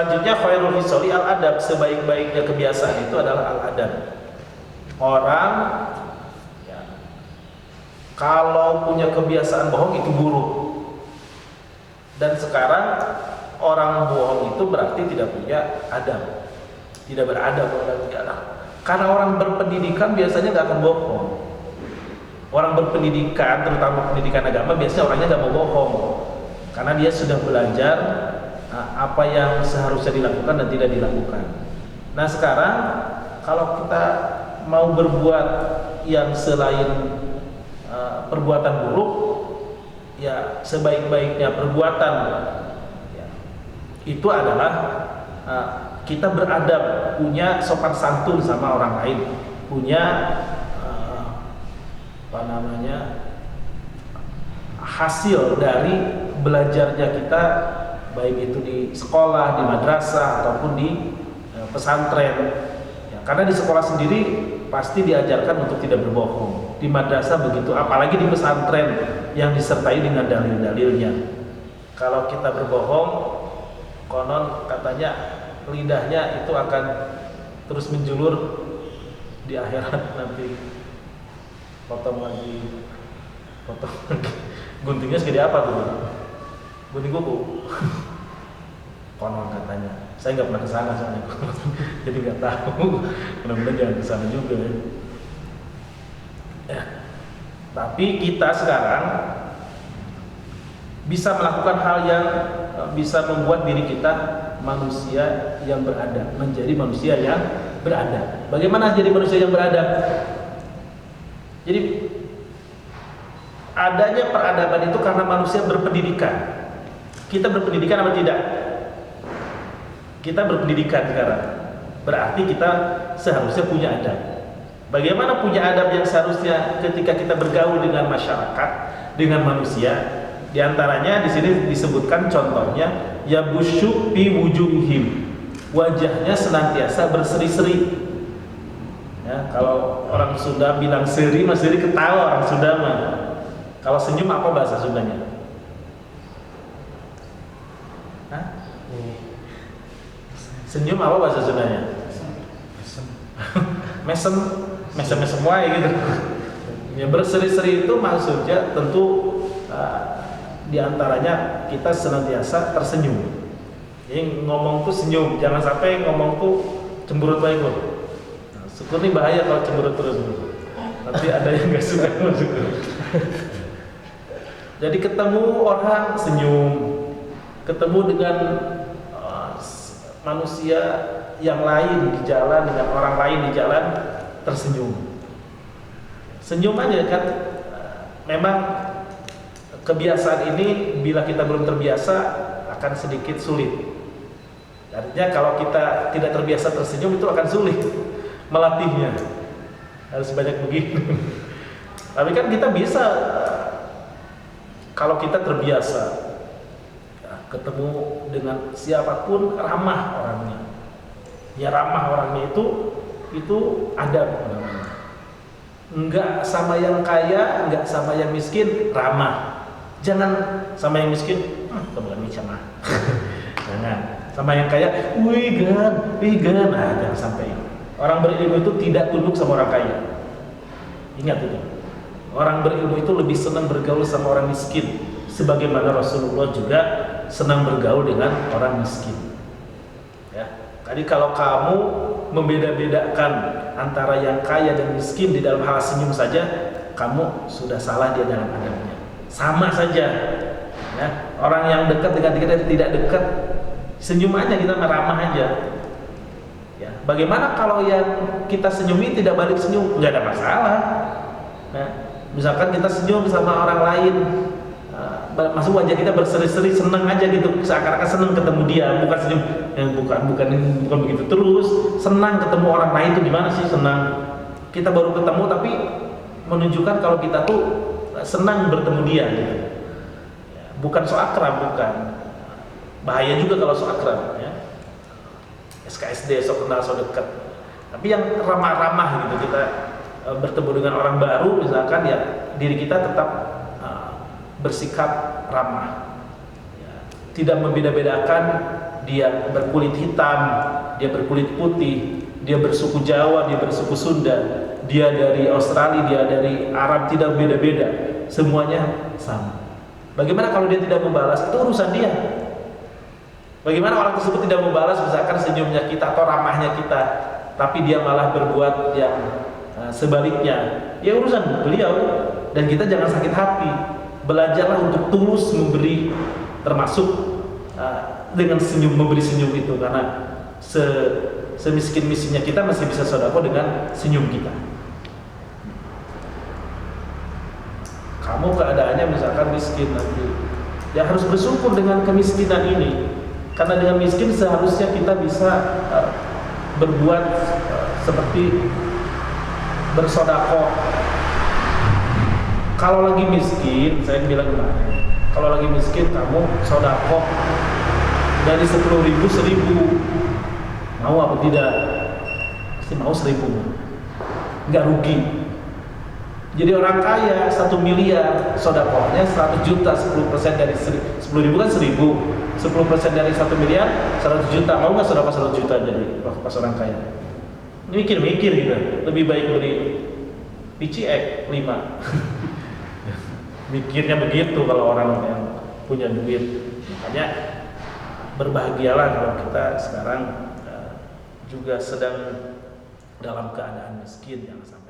Selanjutnya khairul hisoli al-adab, sebaik-baiknya kebiasaan itu adalah al-adab. Orang ya, kalau punya kebiasaan bohong itu buruk. Dan sekarang orang bohong itu berarti tidak punya adab, tidak beradab berarti. Karena orang berpendidikan biasanya nggak akan bohong. Orang berpendidikan, terutama pendidikan agama, biasanya orangnya nggak mau bohong, karena dia sudah belajar apa yang seharusnya dilakukan dan tidak dilakukan. Nah sekarang kalau kita mau berbuat yang selain perbuatan buruk, ya sebaik-baiknya perbuatan ya, itu adalah kita beradab, punya sopan santun sama orang lain, punya hasil dari belajarnya kita, baik itu di sekolah, di madrasah ataupun di pesantren ya, karena di sekolah sendiri pasti diajarkan untuk tidak berbohong, di madrasah begitu, apalagi di pesantren yang disertai dengan dalil-dalilnya. Kalau kita berbohong, konon katanya lidahnya itu akan terus menjulur di akhirat nanti, potong lagi guntingnya segede apa tuh? Gunting kuku. Konon katanya. Saya nggak pernah kesana soalnya, jadi nggak tahu. Mudah-mudahan jangan kesana juga ya. Tapi kita sekarang bisa melakukan hal yang bisa membuat diri kita manusia yang beradab, menjadi manusia yang beradab. Bagaimana jadi manusia yang beradab? Jadi adanya peradaban itu karena manusia berpendidikan. Kita berpendidikan apa tidak? Kita berpendidikan sekarang, berarti kita seharusnya punya adab. Bagaimana punya adab yang seharusnya ketika kita bergaul dengan masyarakat, dengan manusia? Di antaranya di sini disebutkan contohnya, ya busyuk fi wujuhihim, wajahnya senantiasa berseri-seri. Ya, kalau orang Sunda bilang seri, mas seri ketawa orang Sunda mah. Kalau senyum apa bahasa Sundanya? Hah? Senyum apa bahasa Sundanya? Mesem, mesem semua ya gitu. Ya berseri-seri itu maksudnya tentu di antaranya kita senantiasa tersenyum. Jadi ngomong tuh senyum, jangan sampai ngomong tuh cemberut baik loh. Nah, syukur nih bahaya kalau cemberut terus. Nanti ada yang nggak suka masuk. Jadi ketemu orang senyum, ketemu dengan manusia yang lain di jalan, dengan orang lain di jalan tersenyum. Senyum aja kan. Memang kebiasaan ini bila kita belum terbiasa akan sedikit sulit. Artinya kalau kita tidak terbiasa tersenyum itu akan sulit melatihnya. Harus banyak begini. Tapi kan kita bisa kalau kita terbiasa ya, ketemu dengan siapapun ramah orangnya. Ya ramah orangnya itu adab namanya. Enggak sama yang kaya, enggak sama yang miskin, ramah. Jangan sama yang miskin, bukan sama. Jangan. Sama yang kaya, wih gan. Nah, jangan sampai. Orang berilmu itu tidak tunduk sama orang kaya. Ingat itu. Orang berilmu itu lebih senang bergaul sama orang miskin, sebagaimana Rasulullah juga senang bergaul dengan orang miskin. Ya. Jadi kalau kamu membeda-bedakan antara yang kaya dan miskin di dalam hal senyum saja, kamu sudah salah dia dalam adabnya. Sama saja. Ya. Orang yang dekat dengan kita tidak dekat, senyum aja, kita ramah aja. Ya. Bagaimana kalau yang kita senyumi tidak balik senyum? Nggak ada masalah. Nah, misalkan kita senyum sama orang lain, masuk wajah kita berseri-seri, senang aja gitu, seakan-akan senang ketemu dia, bukan senyum, bukan begitu terus. Senang ketemu orang lain itu gimana sih senang? Kita baru ketemu tapi menunjukkan kalau kita tuh senang bertemu dia gitu. Bukan so akrab, bukan. Bahaya juga kalau so akrab ya. SKSD, so kenal, so dekat. Tapi yang ramah-ramah gitu, kita bertemu dengan orang baru misalkan, ya diri kita tetap bersikap ramah ya. Tidak membeda-bedakan dia berkulit hitam, dia berkulit putih, dia bersuku Jawa, dia bersuku Sunda, dia dari Australia, dia dari Arab, tidak beda-beda, semuanya sama. Bagaimana kalau dia tidak membalas? Itu urusan dia. Bagaimana orang tersebut tidak membalas misalkan senyumnya kita atau ramahnya kita, tapi dia malah berbuat yang sebaliknya, ya urusan beliau. Dan kita jangan sakit hati. Belajarlah untuk tulus memberi, termasuk dengan senyum, memberi senyum itu, karena semiskin-miskinnya kita masih bisa sedekah dengan senyum kita. Kamu keadaannya misalkan miskin nanti, ya harus bersyukur dengan kemiskinan ini, karena dengan miskin seharusnya kita bisa berbuat seperti bersedekah. Kalau lagi miskin, saya bilang kemarin, kalau lagi miskin kamu sedekah dari 10.000 1.000, mau apa tidak? Pasti mau 1.000, nggak rugi. Jadi orang kaya 1 miliar, sedekahnya 100 juta, 10% dari 10.000 kan 1.000, 10% dari 1 miliar 100 juta. Mau nggak sedekah 100 juta jadi pas orang kaya? Mikir-mikir gitu, lebih baik beli PCX 5. Mikirnya begitu kalau orang yang punya duit. Makanya berbahagialah kalau kita sekarang juga sedang dalam keadaan miskin, jangan sampai